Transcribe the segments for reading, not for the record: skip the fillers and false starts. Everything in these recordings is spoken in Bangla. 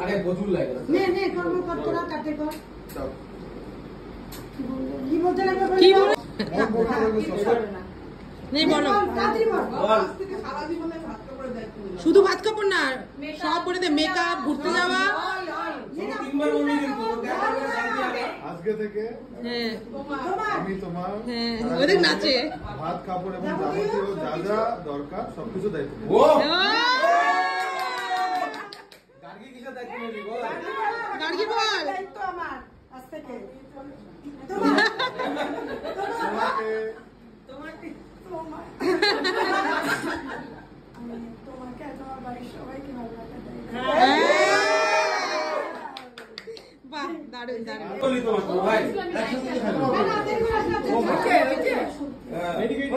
আরে প্রচুর লাগে নে নে কর্ম কর তোরা কাটে কর কি বলতে লাগবে কি বল নেই বলো তাড়াতাড়ি বল সারা জীবনে ভাত কাপড়ে দায়িত্ব শুধু ভাত কাপড় না সব করে দে মেকআপ ঘুরতে যাওয়া তিনবার বললি কিন্তু আজকে থেকে আমি তোমার ওদের নাচে ভাত কাপড় এবং যাবতীয় যা যা দরকার সবকিছু দায়িত্ব নেব। ও গার্গী কিসের দায়িত্ব নিবি বল গার্গী বল দায়িত্ব আমার আজ থেকে তোমাকে তোমাকে তোমার বাড়ির সবাইকে ভালো রাখার দায়িত্ব বাহ দারুণ দারুণ বলি তোমার ভাই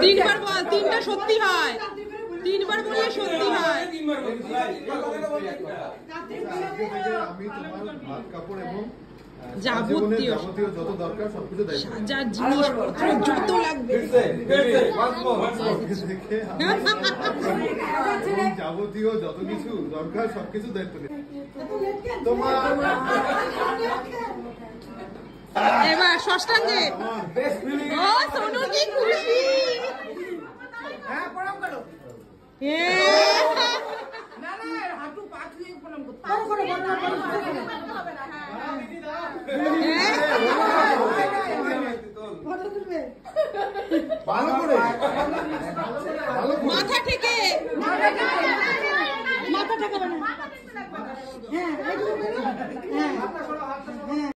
তিনবার বল তিনটা সত্যি হয় তিনবার বললে সত্যি হয় তিনবার বলি ভাই আজকে থেকে আমি তোমার ভাত কাপড় এবং যাবতীয় যাবতীয় যত দরকার সবকিছু দায়িত্ব নেব। সাজার জিনিসপত্র যত লাগবে আজকে থেকে আমি যাবতীয় যত কিছু দরকার সবকিছু দায়িত্ব নেব। তোমার এবার ষষ্ঠাঙ্গে ও সোনু কি খুশি হ্যাঁ প্রণাম করো এ না না হাঁটু পা ছুঁয়ে প্রণাম করতে ভালো করে মাথা থেকে মাথা ঠেকাবে না হ্যাঁ